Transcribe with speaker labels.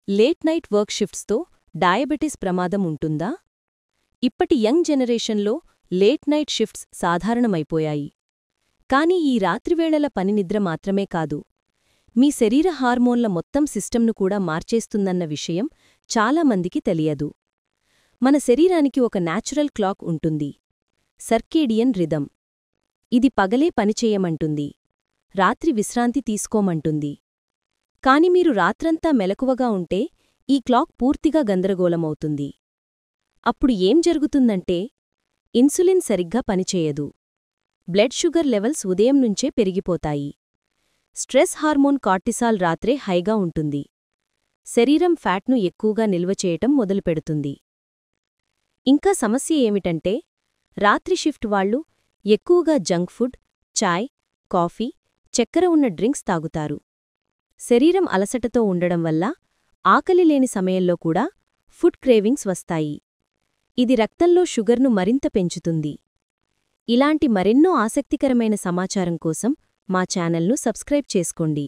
Speaker 1: Late night work షిఫ్ట్స్తో diabetes ప్రమాదం ఉంటుందా? ఇప్పటి యంగ్ జనరేషన్లో లేట్ నైట్ షిఫ్ట్స్ సాధారణమైపోయాయి. కానీ ఈ రాత్రివేళల పనినిద్ర మాత్రమే కాదు, మీ శరీర హార్మోన్ల మొత్తం సిస్టమ్ను కూడా మార్చేస్తుందన్న విషయం చాలామందికి తెలియదు. మన శరీరానికి ఒక న్యాచురల్ క్లాక్ ఉంటుంది, సర్కేడియన్ రిథమ్. ఇది పగలే పనిచేయమంటుంది, రాత్రి విశ్రాంతి తీసుకోమంటుంది. కాని మీరు రాత్రంతా మెలకువగా ఉంటే ఈ క్లాక్ పూర్తిగా గందరగోళమవుతుంది. అప్పుడు ఏం జరుగుతుందంటే, ఇన్సులిన్ సరిగ్గా పనిచేయదు, బ్లడ్ షుగర్ లెవెల్స్ ఉదయం నుంచే పెరిగిపోతాయి, స్ట్రెస్ హార్మోన్ కార్టిసాల్ రాత్రే హైగా ఉంటుంది, శరీరం ఫ్యాట్ను ఎక్కువగా నిల్వచేయటం మొదలుపెడుతుంది. ఇంకా సమస్య ఏమిటంటే, రాత్రి షిఫ్ట్ వాళ్లు ఎక్కువగా జంక్ ఫుడ్, చాయ్, కాఫీ, చక్కెర ఉన్న డ్రింక్స్ తాగుతారు. శరీరం అలసటతో ఉండడం వల్ల ఆకలిలేని సమయంలో కూడా ఫుడ్ క్రేవింగ్స్ వస్తాయి. ఇది రక్తంలో షుగర్ను మరింత పెంచుతుంది. ఇలాంటి మరెన్నో ఆసక్తికరమైన సమాచారం కోసం మా ఛానల్ను సబ్స్క్రైబ్ చేసుకోండి.